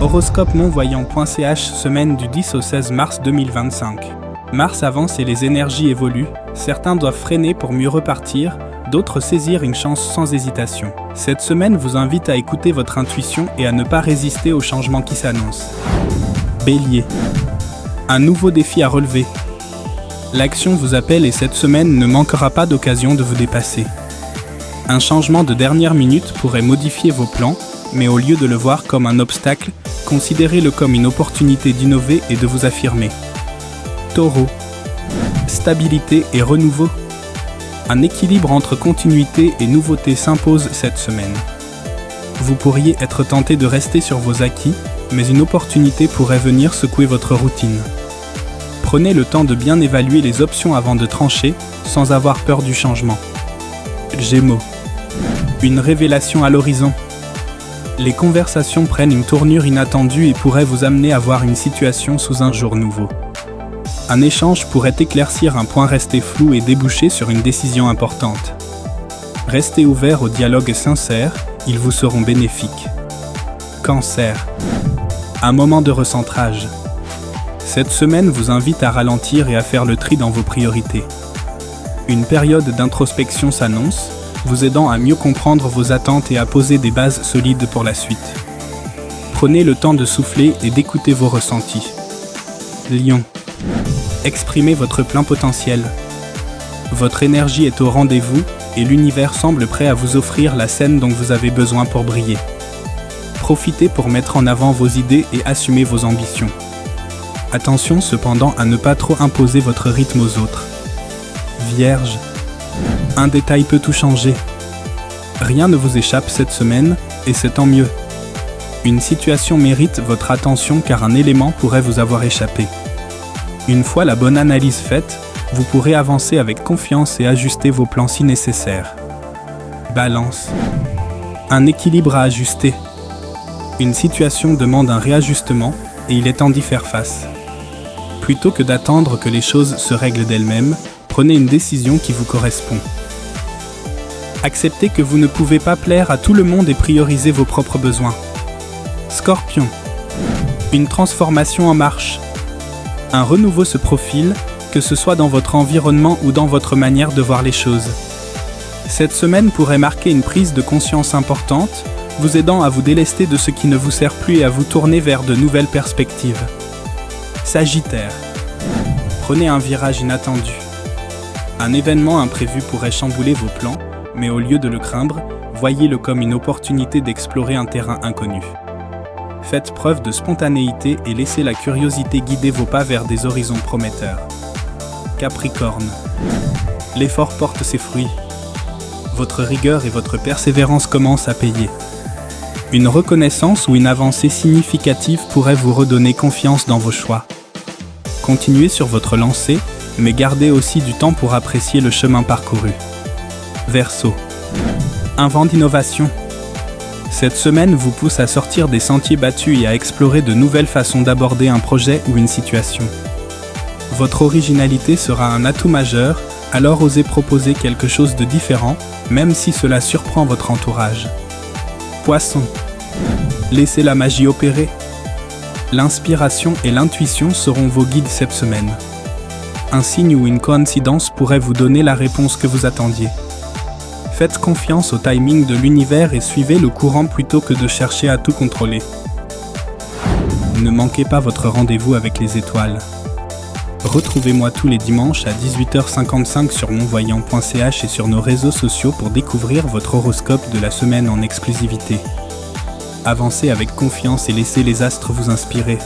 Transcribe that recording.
Horoscope monvoyant.ch, semaine du 10 au 16 mars 2025. Mars avance et les énergies évoluent, certains doivent freiner pour mieux repartir, d'autres saisir une chance sans hésitation. Cette semaine vous invite à écouter votre intuition et à ne pas résister aux changements qui s'annoncent. Bélier. Un nouveau défi à relever. L'action vous appelle et cette semaine ne manquera pas d'occasion de vous dépasser. Un changement de dernière minute pourrait modifier vos plans, mais au lieu de le voir comme un obstacle, considérez-le comme une opportunité d'innover et de vous affirmer. Taureau. Stabilité et renouveau. Un équilibre entre continuité et nouveauté s'impose cette semaine. Vous pourriez être tenté de rester sur vos acquis, mais une opportunité pourrait venir secouer votre routine. Prenez le temps de bien évaluer les options avant de trancher, sans avoir peur du changement. Gémeaux. Une révélation à l'horizon. Les conversations prennent une tournure inattendue et pourraient vous amener à voir une situation sous un jour nouveau. Un échange pourrait éclaircir un point resté flou et déboucher sur une décision importante. Restez ouvert aux dialogues sincères, ils vous seront bénéfiques. Cancer. Un moment de recentrage. Cette semaine vous invite à ralentir et à faire le tri dans vos priorités. Une période d'introspection s'annonce, vous aidant à mieux comprendre vos attentes et à poser des bases solides pour la suite. Prenez le temps de souffler et d'écouter vos ressentis. Lion. Exprimez votre plein potentiel. Votre énergie est au rendez-vous et l'univers semble prêt à vous offrir la scène dont vous avez besoin pour briller. Profitez pour mettre en avant vos idées et assumer vos ambitions. Attention cependant à ne pas trop imposer votre rythme aux autres. Vierge. Un détail peut tout changer. Rien ne vous échappe cette semaine, et c'est tant mieux. Une situation mérite votre attention car un élément pourrait vous avoir échappé. Une fois la bonne analyse faite, vous pourrez avancer avec confiance et ajuster vos plans si nécessaire. Balance. Un équilibre à ajuster. Une situation demande un réajustement, et il est temps d'y faire face. Plutôt que d'attendre que les choses se règlent d'elles-mêmes, prenez une décision qui vous correspond. Acceptez que vous ne pouvez pas plaire à tout le monde et priorisez vos propres besoins. Scorpion. Une transformation en marche. Un renouveau se profile, que ce soit dans votre environnement ou dans votre manière de voir les choses. Cette semaine pourrait marquer une prise de conscience importante, vous aidant à vous délester de ce qui ne vous sert plus et à vous tourner vers de nouvelles perspectives. Sagittaire. Prenez un virage inattendu. Un événement imprévu pourrait chambouler vos plans, mais au lieu de le craindre, voyez-le comme une opportunité d'explorer un terrain inconnu. Faites preuve de spontanéité et laissez la curiosité guider vos pas vers des horizons prometteurs. Capricorne. L'effort porte ses fruits. Votre rigueur et votre persévérance commencent à payer. Une reconnaissance ou une avancée significative pourrait vous redonner confiance dans vos choix. Continuez sur votre lancée, mais gardez aussi du temps pour apprécier le chemin parcouru. Verseau. Un vent d'innovation. Cette semaine vous pousse à sortir des sentiers battus et à explorer de nouvelles façons d'aborder un projet ou une situation. Votre originalité sera un atout majeur, alors osez proposer quelque chose de différent, même si cela surprend votre entourage. Poisson. Laissez la magie opérer. L'inspiration et l'intuition seront vos guides cette semaine. Un signe ou une coïncidence pourrait vous donner la réponse que vous attendiez. Faites confiance au timing de l'univers et suivez le courant plutôt que de chercher à tout contrôler. Ne manquez pas votre rendez-vous avec les étoiles. Retrouvez-moi tous les dimanches à 18h55 sur monvoyant.ch et sur nos réseaux sociaux pour découvrir votre horoscope de la semaine en exclusivité. Avancez avec confiance et laissez les astres vous inspirer.